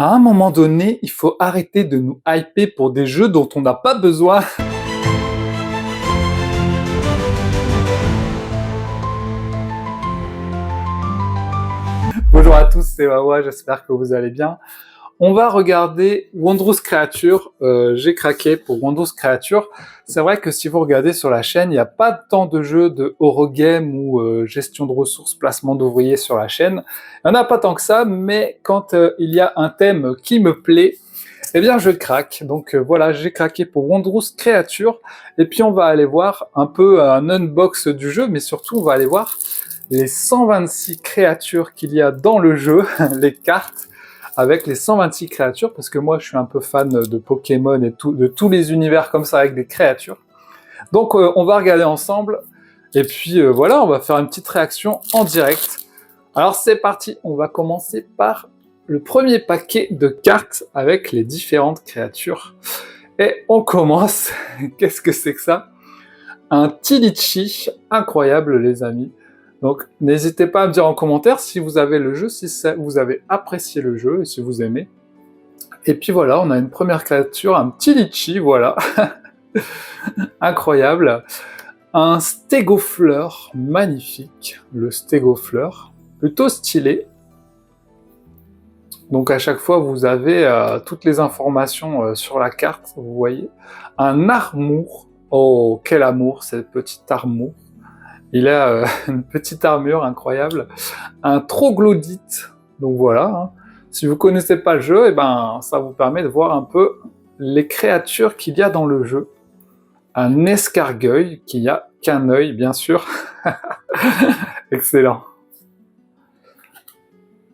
À un moment donné, il faut arrêter de nous hyper pour des jeux dont on n'a pas besoin. Bonjour à tous, c'est Wawa, j'espère que vous allez bien. On va regarder Wondrous Creature. J'ai craqué pour Wondrous Creature. C'est vrai que si vous regardez sur la chaîne, il n'y a pas tant de jeux de Eurogame ou gestion de ressources, placement d'ouvriers sur la chaîne. Il n'y en a pas tant que ça, mais quand il y a un thème qui me plaît, eh bien je craque. Donc voilà, j'ai craqué pour Wondrous Creature. Et puis on va aller voir un peu un unbox du jeu, mais surtout on va aller voir les 126 créatures qu'il y a dans le jeu, les cartes, avec les 126 créatures, parce que moi je suis un peu fan de Pokémon et de tous les univers comme ça avec des créatures. Donc on va regarder ensemble, et puis voilà, on va faire une petite réaction en direct. Alors c'est parti, on va commencer par le premier paquet de cartes avec les différentes créatures. Et on commence, qu'est-ce que c'est que ça? Un Tillichi, incroyable les amis. Donc n'hésitez pas à me dire en commentaire si vous avez le jeu, si vous avez apprécié le jeu et si vous aimez. Et puis voilà, on a une première créature, un petit litchi, voilà. Incroyable. Un stégofleur, magnifique. Le stégofleur, plutôt stylé. Donc à chaque fois, vous avez toutes les informations sur la carte, vous voyez. Un armour. Oh, quel amour, cette petite armour. Il a une petite armure incroyable, un troglodyte, donc voilà, hein. Si vous connaissez pas le jeu, eh ben, ça vous permet de voir un peu les créatures qu'il y a dans le jeu. Un escargueil, qui a qu'un œil, bien sûr. Excellent.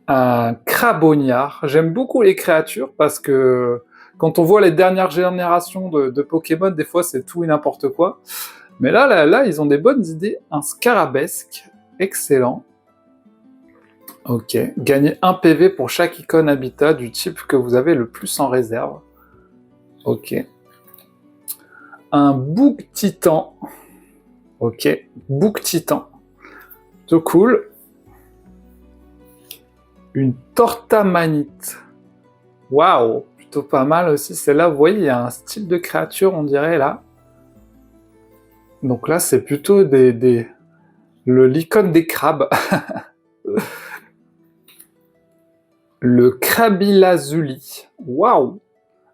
Un crabognard. J'aime beaucoup les créatures parce que quand on voit les dernières générations de Pokémon, des fois c'est tout et n'importe quoi. Mais là, ils ont des bonnes idées. Un scarabesque, excellent. Ok. Gagnez 1 PV pour chaque icône habitat du type que vous avez le plus en réserve. Ok. Un bouc titan. Ok. Bouc titan. Tout cool. Une tortamanite. Waouh. Plutôt pas mal aussi. Celle-là, vous voyez, il y a un style de créature, on dirait, là. Donc là, c'est plutôt l'icône des crabes. Le crabilazuli. Waouh!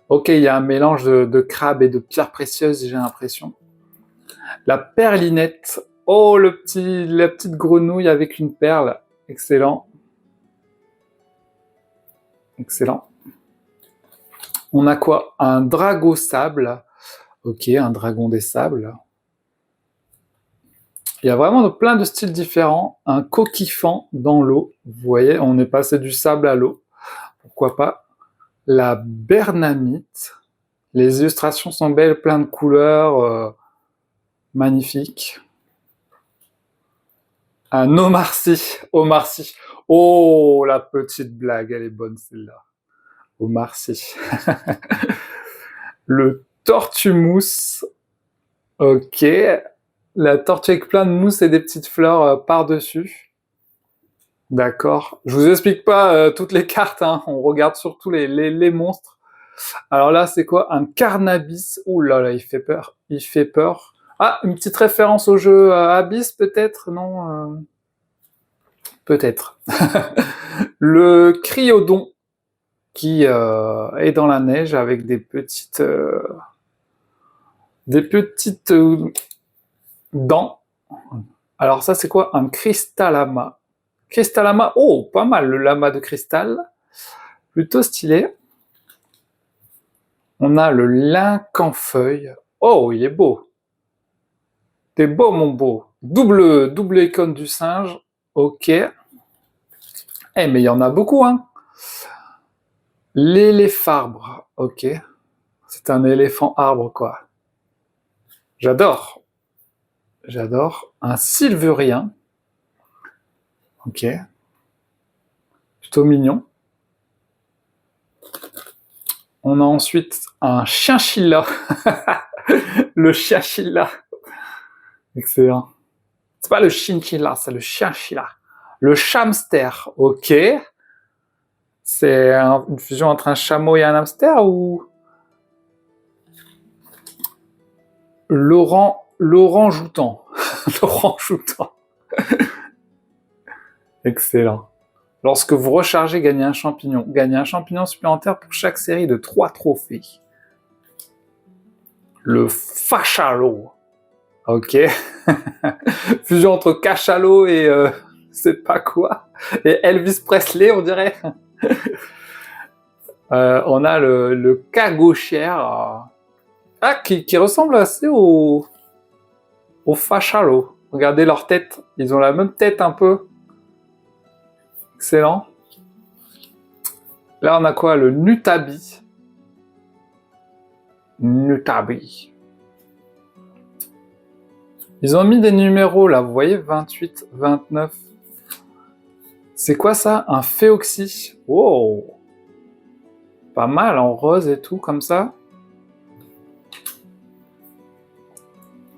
Ok, il y a un mélange de crabes et de pierres précieuses, j'ai l'impression. La perlinette. Oh, la petite grenouille avec une perle. Excellent. Excellent. On a quoi? Un drago sable. Ok, un dragon des sables. Il y a vraiment plein de styles différents. Un coquifant dans l'eau. Vous voyez, on est passé du sable à l'eau. Pourquoi pas? La bernamite. Les illustrations sont belles, plein de couleurs. Magnifique. Un Omar Sy. Omar Sy. Oh, la petite blague, elle est bonne celle-là. Omar Sy. Le tortue-mousse. Ok. La tortue avec plein de mousse et des petites fleurs par-dessus. D'accord. Je vous explique pas toutes les cartes, hein. On regarde surtout les monstres. Alors là, c'est quoi? Un Carnabis. Ouh là là, il fait peur. Il fait peur. Ah, une petite référence au jeu Abyss, peut-être? Non peut-être. Le Cryodon, qui est dans la neige avec des petites dents. Alors ça, c'est quoi? Un Crystallama. Crystallama, oh, pas mal, le lama de cristal. Plutôt stylé. On a le Lincanfeuille. Oh, il est beau. T'es beau, mon beau. Double icône du singe. Ok. Eh, mais il y en a beaucoup, hein. L'élépharbre. Ok. C'est un éléphant arbre, quoi. J'adore. J'adore. Un Sylvurien. Ok. Plutôt mignon. On a ensuite un chinchilla. Le chinchilla. Excellent. C'est pas le chinchilla, c'est le chinchilla. Le chamster. Ok. C'est une fusion entre un chameau et un hamster ou Laurent Joutan. Laurent Joutan. Excellent. Lorsque vous rechargez, gagnez un champignon. Gagnez un champignon supplémentaire pour chaque série de 3 trophées. Le Fachalo. Ok. Fusion entre cachalot et c'est pas quoi. Et Elvis Presley, on dirait. On a le Cagochière. Qui ressemble assez au Fachalo. Regardez leur tête. Ils ont la même tête un peu. Excellent. Là, on a quoi? Le Nutabi. Nutabi. Ils ont mis des numéros là, vous voyez, 28, 29. C'est quoi ça? Un Phéoxy. Wow! Pas mal, en rose et tout, comme ça.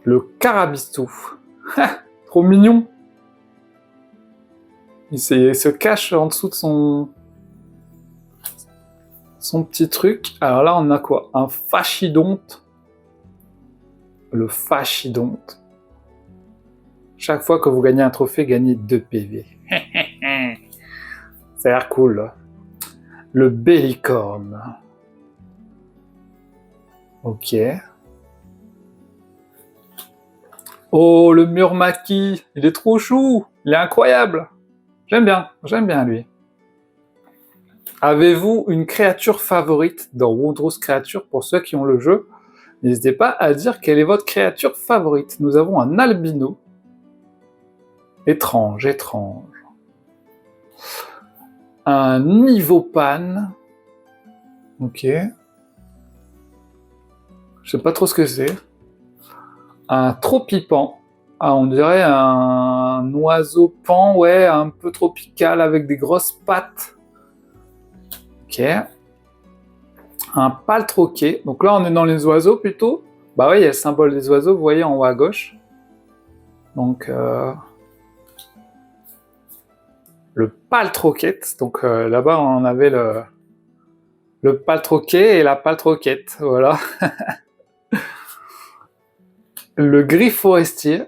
Le Carabistou. Trop mignon. Il se cache en dessous de son petit truc. Alors là, on a quoi? Un Fachidonte. Le Fachidonte. Chaque fois que vous gagnez un trophée, gagnez 2 PV. Ça a l'air cool. Là. Le Bellicorne. Ok. Oh, le Murmaki. Il est trop chou. Il est incroyable. J'aime bien lui. Avez-vous une créature favorite dans Wondrous Creature? Pour ceux qui ont le jeu, n'hésitez pas à dire quelle est votre créature favorite. Nous avons un albino. Étrange. Un Nivopan. Ok. Je sais pas trop ce que c'est. Un Tropipan. Ah, on dirait un oiseau pan, ouais, un peu tropical avec des grosses pattes. Ok. Un Paltroquet. Donc là, on est dans les oiseaux plutôt. Bah oui, il y a le symbole des oiseaux, vous voyez en haut à gauche. Donc, le Paltroquette. Donc là-bas, on avait le Paltroquet et la Paltroquette. Voilà. Le Griffe Forestier.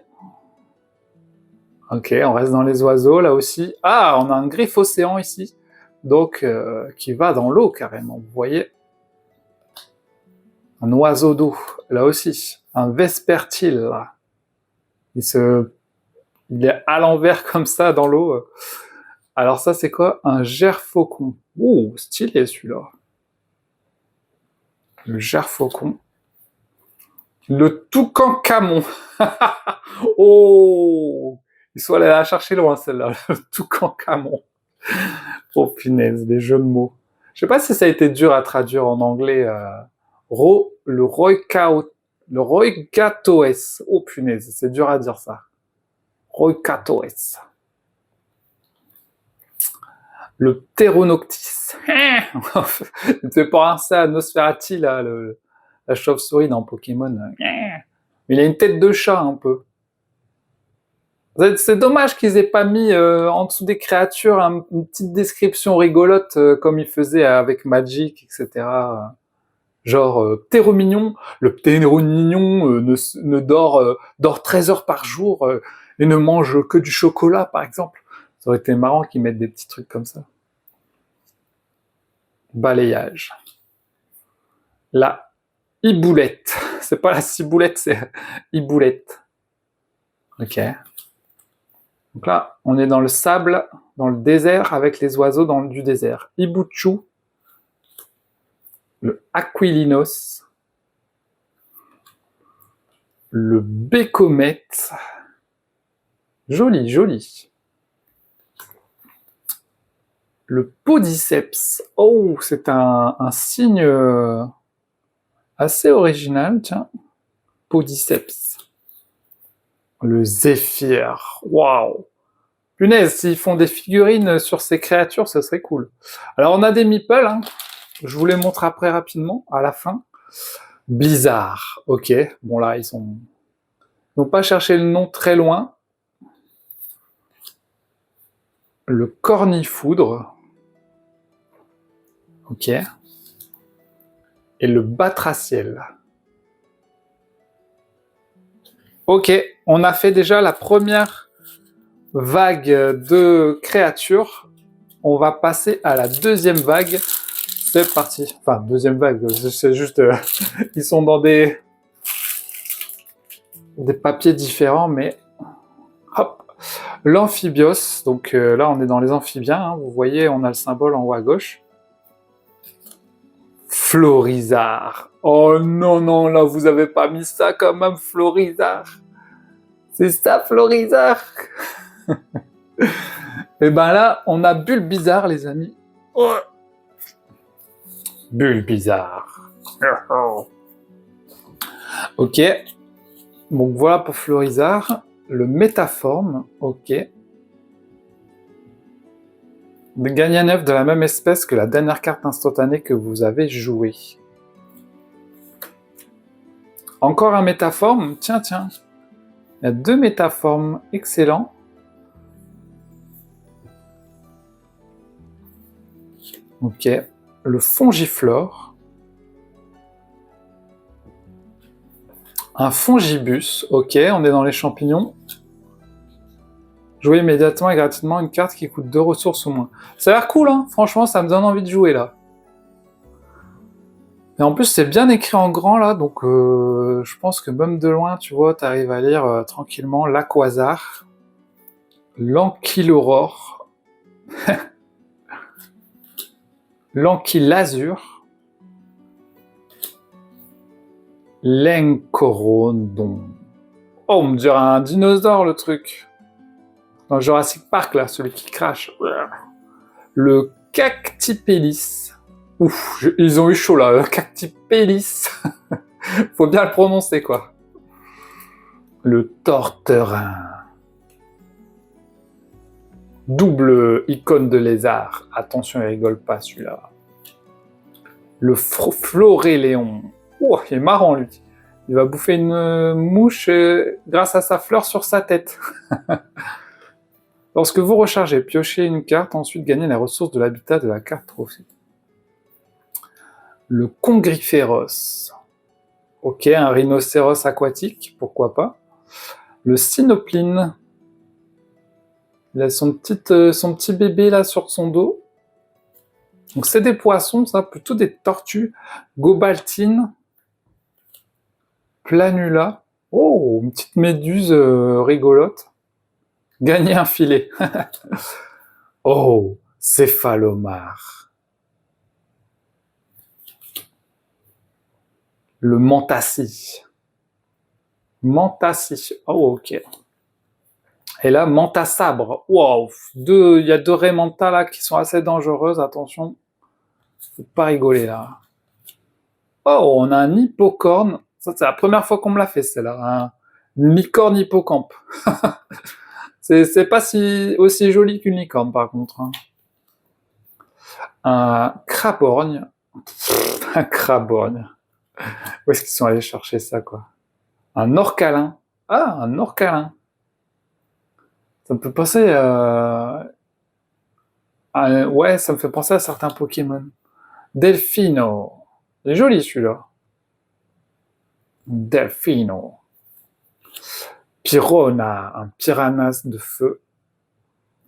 Ok, on reste dans les oiseaux là aussi. Ah, on a un Griffe Océan ici. Donc, qui va dans l'eau carrément. Vous voyez? Un oiseau d'eau, là aussi. Un Vespertile, là. Il est à l'envers comme ça dans l'eau. Alors ça, c'est quoi? Un Gerfaucon. Ouh, stylé celui-là. Le Gerfaucon. Le Toucan Camon. Oh, ils sont allés la chercher loin celle-là. Le Toucan Camon. Oh punaise, des jeux de mots. Je sais pas si ça a été dur à traduire en anglais. Le Roicatoes. Oh punaise, c'est dur à dire ça. Roicatoes. Le Pteronoctis. Il me fait penser à Nosferatu, là, la chauve-souris dans Pokémon. Il a une tête de chat un peu. C'est dommage qu'ils aient pas mis en dessous des créatures une petite description rigolote comme ils faisaient avec Magic, etc. Genre Ptéromignon, le Ptéromignon dort 13 heures par jour et ne mange que du chocolat, par exemple. Ça aurait été marrant qu'ils mettent des petits trucs comme ça. Balayage. La hiboulette. C'est pas la ciboulette, c'est hiboulette. Ok. Donc là, on est dans le sable, dans le désert, avec les oiseaux du désert. Ibuchu, le Aquilinos, le Bécomète. Joli, joli. Le Podiceps. Oh, c'est un signe assez original, tiens. Podiceps. Le Zéphyr. Waouh! Punaise, s'ils font des figurines sur ces créatures, ça serait cool. Alors, on a des meeples, hein. Je vous les montre après rapidement, à la fin. Blizzard. Ok, bon là, ils n'ont pas cherché le nom très loin. Le Cornifoudre. Ok. Et le batraciel. Ok, on a fait déjà la première vague de créatures. On va passer à la deuxième vague. C'est parti. Enfin, deuxième vague, c'est juste... ils sont dans des papiers différents, mais... Hop. L'amphibios. Donc là, on est dans les amphibiens. Hein. Vous voyez, on a le symbole en haut à gauche. Florizard. Oh non, non, là, vous avez pas mis ça quand même, Florizard. C'est ça, Florizard. Et ben là, on a Bulbizarre, les amis. Oh. Bulbizarre. Ok. Donc voilà pour Florizard. Le métaforme, ok. Gagnez un œuf de la même espèce que la dernière carte instantanée que vous avez jouée. Encore un métaforme. Tiens, tiens. Il y a 2 métaformes. Excellent. Ok. Le fongiflore. Un fongibus. Ok, on est dans les champignons. Jouez immédiatement et gratuitement une carte qui coûte 2 ressources ou moins. Ça a l'air cool, hein. Franchement, ça me donne envie de jouer, là. Et en plus, c'est bien écrit en grand, là, donc je pense que même de loin, tu vois, t'arrives à lire tranquillement l'Aquasar, l'Ankylaurore, l'Ankylazure, l'Encorodon. Oh, on me dirait un dinosaure, le truc. Dans Jurassic Park, là, celui qui crache. Le Cactipellis. Ouf, ils ont eu chaud, là, le Cactipellis. Faut bien le prononcer, quoi. Le Torterin. Double icône de lézard. Attention, il rigole pas, celui-là. Le Floréléon. Oh, il est marrant, lui. Il va bouffer une mouche grâce à sa fleur sur sa tête. Lorsque vous rechargez, piochez une carte, ensuite gagnez les ressources de l'habitat de la carte trophée. Le Congriferos. Ok, un rhinocéros aquatique, pourquoi pas. Le Sinopline. Il a son petit bébé là sur son dos. Donc c'est des poissons, ça, plutôt des tortues. Gobaltine. Planula. Oh, une petite méduse rigolote. Gagner un filet. Oh, Céphalomar. Le Mantassi. Mantassi. Oh, ok. Et là, Mantasabre. Wow. Il y a 2 Raymanta là qui sont assez dangereuses. Attention. Faut pas rigoler là. Oh, on a un hippocorne. Ça, c'est la première fois qu'on me l'a fait, celle-là. Un licorne hippocampe. C'est pas aussi joli qu'une licorne, par contre. Hein. Un craborgne. Un craborgne. Où est-ce qu'ils sont allés chercher ça, quoi? Un orcalin. Ah, un orcalin. Ça me fait penser ouais, ça me fait penser à certains Pokémon. Delphino. C'est joli, celui-là. Delphino. Pyrona. Un piranhas de feu.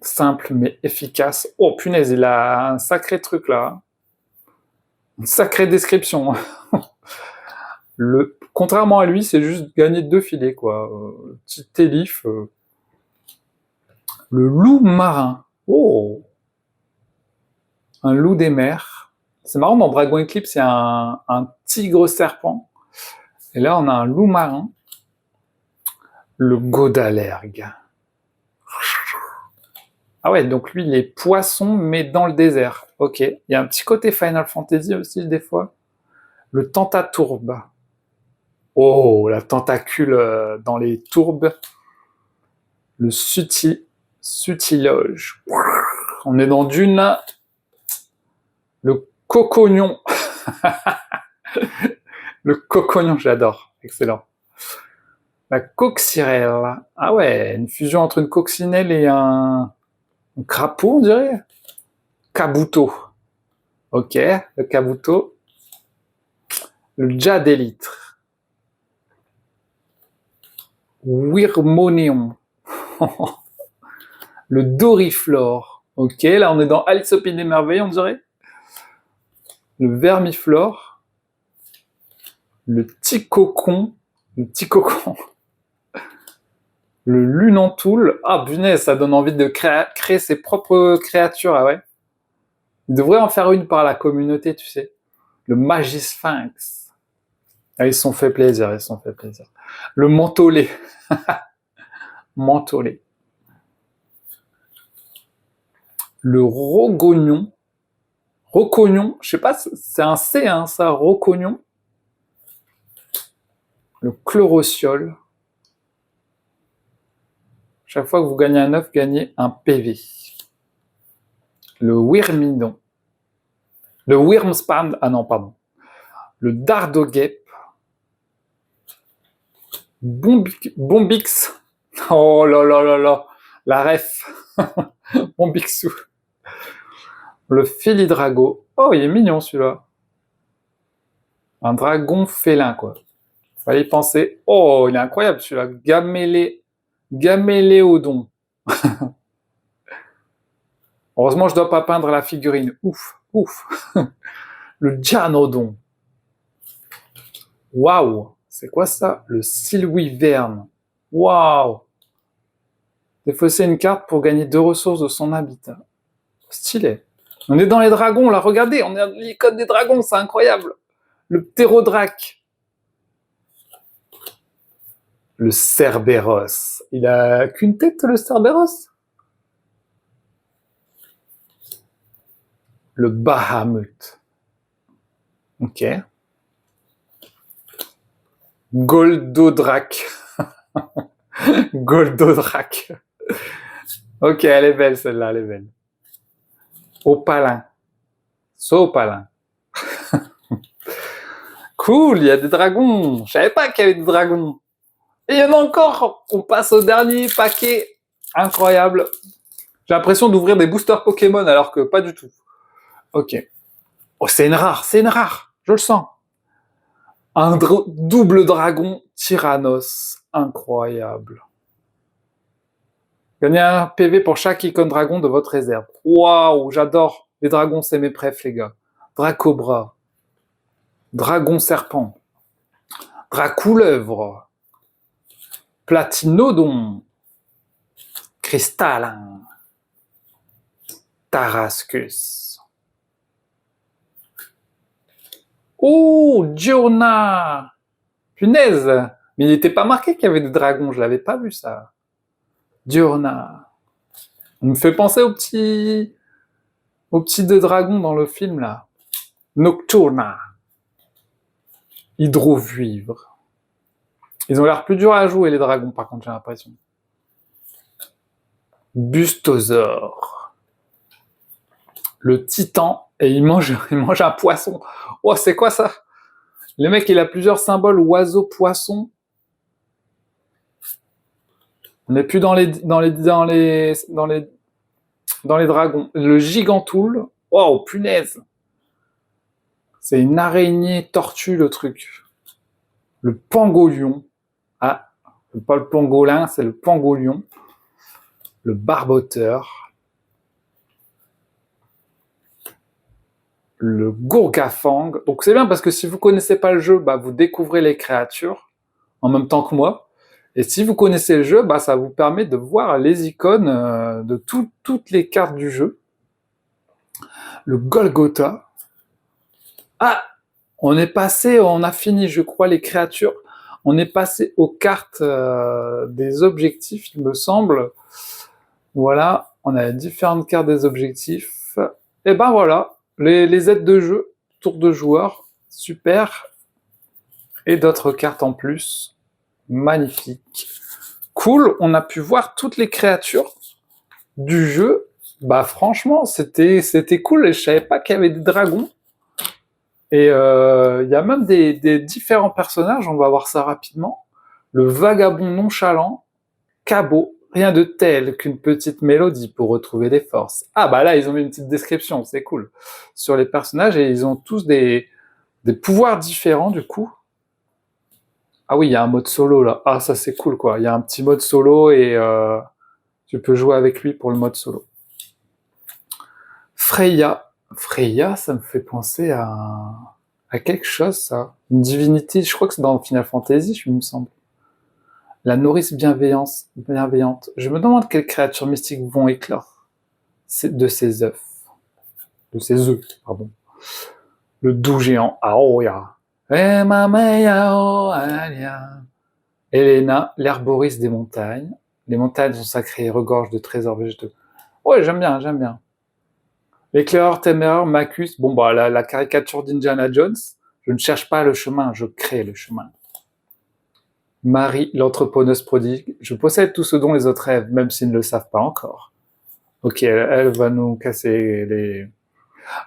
Simple mais efficace. Oh, punaise, il a un sacré truc, là. Une sacrée description. Contrairement à lui, c'est juste gagner 2 filets, quoi. Petit élif. Le loup marin. Oh, un loup des mers. C'est marrant, dans Dragon Eclipse, il y a un tigre serpent. Et là, on a un loup marin. Le Godalergue. Ah ouais, donc lui, il est poisson, mais dans le désert. Ok. Il y a un petit côté Final Fantasy aussi, des fois. Le Tentatourbe. Oh, la tentacule dans les tourbes. Le Sutiloge. On est dans Dune. Le Cocognon. Le Cocognon, j'adore. Excellent. La Coccinelle. Ah ouais, une fusion entre une coccinelle et un crapaud, on dirait. Kabuto. Ok, le Kabuto. Le Jadélitre. Wyrmonéon. Le Doriflore. Ok, là on est dans Alice au Pays des Merveilles, on dirait. Le Vermiflore. Le Ticocon. Le Ticocon. Le Lunantoul. Ah, punaise, ça donne envie de créer ses propres créatures, ah ouais. Il devrait en faire une par la communauté, tu sais. Le Magisphinx. Ah, ils se sont fait plaisir, ils se sont fait plaisir. Le Mentholé. Mentholé. Le Rogognon. Rocognon, je sais pas, c'est un C, hein, ça, Rocognon. Le Chlorociol. Chaque fois que vous gagnez un œuf, gagnez un PV. Le Wyrmidon. Le Wyrmspan, ah non, pardon. Le Dardoguep. Bombix. Oh là là là là. La ref. Bombixou. Le Félidrago. Oh, il est mignon celui-là. Un dragon félin, quoi. Fallait y penser. Oh, il est incroyable celui-là. Gaméléodon. Heureusement, je dois pas peindre la figurine. Ouf, ouf. Le Dianodon. Waouh. C'est quoi ça? Le Sylwiverne. Waouh. Défausser une carte pour gagner 2 ressources de son habitat. Stylé. On est dans les dragons, là. Regardez, on est dans l'icône des dragons, c'est incroyable. Le Ptérodraque. Le Cerberus. Il a qu'une tête, le Cerberus? Le Bahamut. Ok. Goldodrac. Goldodrac. Ok, elle est belle celle-là, elle est belle. Opalin. Sopalin. Cool, il y a des dragons. Je savais pas qu'il y avait des dragons. Et il y en a encore. On passe au dernier paquet. Incroyable. J'ai l'impression d'ouvrir des boosters Pokémon alors que pas du tout. Ok. Oh, c'est une rare, c'est une rare. Je le sens. Un double dragon Tyrannos. Incroyable. Gagnez un PV pour chaque icône dragon de votre réserve. Waouh, j'adore. Les dragons, c'est mes préfs, les gars. Dracobra. Dragon serpent. Dracouleuvre. Platinodon. Cristallin. Tarascus. Oh, Giorna. Punaise. Mais il n'était pas marqué qu'il y avait des dragons, je l'avais pas vu ça. Giorna. On me fait penser aux petits deux dragons dans le film là. Nocturna. Hydrovivre. Ils ont l'air plus durs à jouer les dragons par contre, j'ai l'impression. Bustosaure. Le titan, et il mange un poisson. Oh, c'est quoi ça? Le mec, il a plusieurs symboles, oiseau, poisson. On n'est plus dans les dragons. Le gigantoul. Oh, punaise. C'est une araignée tortue, le truc. Le pangolion. Ah, pas le pangolin, c'est le pangolion. Le barboteur. Le gourgafang. Donc c'est bien parce que si vous connaissez pas le jeu, bah vous découvrez les créatures en même temps que moi. Et si vous connaissez le jeu, bah ça vous permet de voir les icônes de toutes les cartes du jeu. Le Golgotha. Ah, on a fini, je crois, les créatures. On est passé aux cartes des objectifs, il me semble. Voilà, on a différentes cartes des objectifs. Et ben voilà, les aides de jeu, tour de joueur, super. Et d'autres cartes en plus, magnifique. Cool, on a pu voir toutes les créatures du jeu. Bah franchement, c'était cool et je savais pas qu'il y avait des dragons. Et il y a même des différents personnages, on va voir ça rapidement. Le vagabond nonchalant, Cabot, Rien de tel qu'une petite mélodie pour retrouver des forces. Ah bah là, ils ont mis une petite description, c'est cool. Sur les personnages, et ils ont tous des pouvoirs différents du coup. Ah oui, il y a un mode solo là. Ah ça c'est cool quoi. Il y a un petit mode solo et tu peux jouer avec lui pour le mode solo. Freya. Freya, ça me fait penser à quelque chose ça. Une divinité, je crois que c'est dans Final Fantasy, il me semble. La nourrice bienveillante. Je me demande quelles créatures mystiques vont éclore de ces œufs. De ces œufs, pardon. Le doux géant Aoya. Elena, l'herboriste des montagnes. Les montagnes sont sacrées et regorgent de trésors végétaux. Ouais, j'aime bien, j'aime bien. L'éclaireur téméraire Macus. Bon, bah, la caricature d'Indiana Jones. Je ne cherche pas le chemin, je crée le chemin. Marie, l'entrepreneuse prodigue. Je possède tout ce dont les autres rêvent, même s'ils ne le savent pas encore. Ok, elle va nous casser les...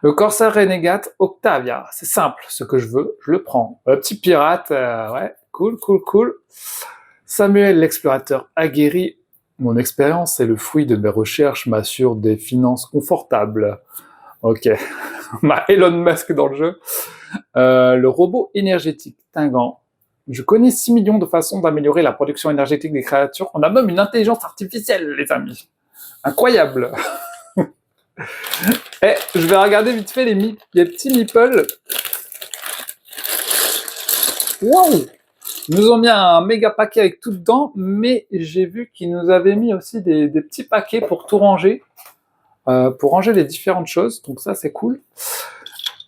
Le corsaire renégate Octavia. C'est simple, ce que je veux, je le prends. Le petit pirate, ouais, cool, cool, cool. Samuel, l'explorateur aguerri. Mon expérience et le fruit de mes recherches m'assurent des finances confortables. Ok, on a Elon Musk dans le jeu. Le robot énergétique Tingan. Je connais 6 millions de façons d'améliorer la production énergétique des créatures. On a même une intelligence artificielle, les amis. Incroyable. Eh, je vais regarder vite fait les petits meeples. Waouh! Ils nous ont mis un méga paquet avec tout dedans, mais j'ai vu qu'ils nous avaient mis aussi des petits paquets pour tout ranger, pour ranger les différentes choses. Donc ça, c'est cool.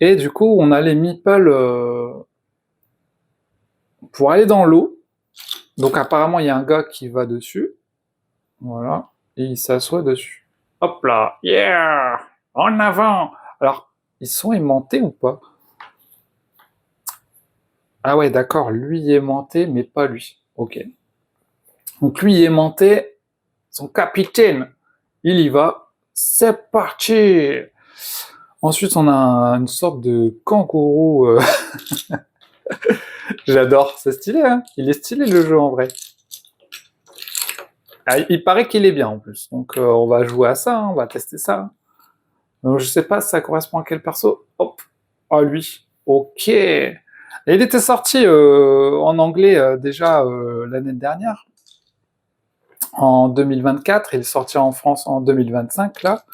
Et du coup, on a les meeples pour aller dans l'eau. Donc apparemment, il y a un gars qui va dessus. Voilà. Et il s'assoit dessus. Hop là! Yeah! En avant! Alors, ils sont aimantés ou pas? Ah ouais, d'accord, lui est aimanté, mais pas lui. Ok. Donc lui est aimanté, son capitaine, il y va. C'est parti! Ensuite, on a une sorte de kangourou. J'adore, c'est stylé, hein? Il est stylé le jeu en vrai. Ah, il paraît qu'il est bien en plus, donc on va jouer à ça, hein, on va tester ça. Donc je sais pas si ça correspond à quel perso. Hop, ah lui. Ok. Et il était sorti en anglais déjà l'année dernière, en 2024. Il est sorti en France en 2025 là.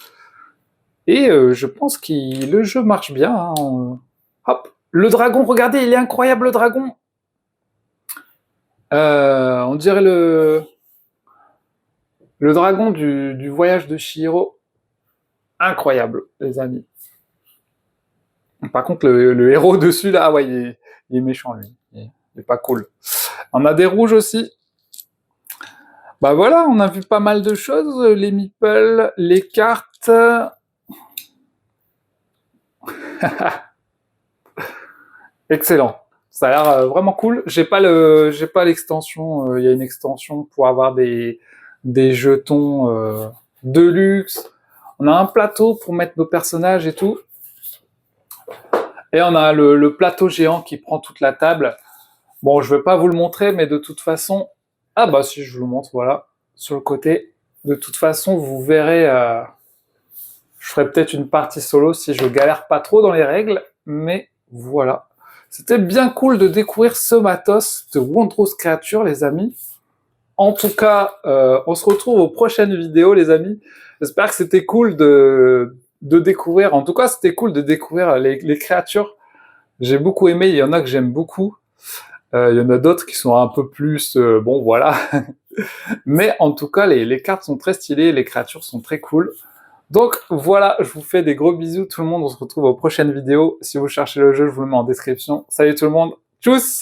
Et je pense que le jeu marche bien. Hein. Hop, le dragon. Regardez, il est incroyable le dragon. On dirait le dragon du voyage de Chihiro. Incroyable, les amis. Par contre, le héros dessus, là, ouais, il est méchant, lui. Il est pas cool. On a des rouges aussi. Bah voilà, on a vu pas mal de choses. Les meeples, les cartes. Excellent. Ça a l'air vraiment cool. J'ai pas l'extension. Il y a une extension pour avoir des jetons de luxe. On a un plateau pour mettre nos personnages et tout. Et on a le plateau géant qui prend toute la table. Bon, je vais pas vous le montrer, mais de toute façon... Ah bah si, je vous le montre, voilà. Sur le côté. De toute façon, vous verrez... je ferai peut-être une partie solo si je galère pas trop dans les règles. Mais voilà. C'était bien cool de découvrir ce matos de Wondrous Creatures, les amis. En tout cas, on se retrouve aux prochaines vidéos, les amis. J'espère que c'était cool de découvrir. En tout cas, c'était cool de découvrir les créatures. J'ai beaucoup aimé. Il y en a que j'aime beaucoup. Il y en a d'autres qui sont un peu plus... bon, voilà. Mais en tout cas, les cartes sont très stylées. Les créatures sont très cool. Donc voilà, je vous fais des gros bisous tout le monde. On se retrouve aux prochaines vidéos. Si vous cherchez le jeu, je vous le mets en description. Salut tout le monde. Tchuss!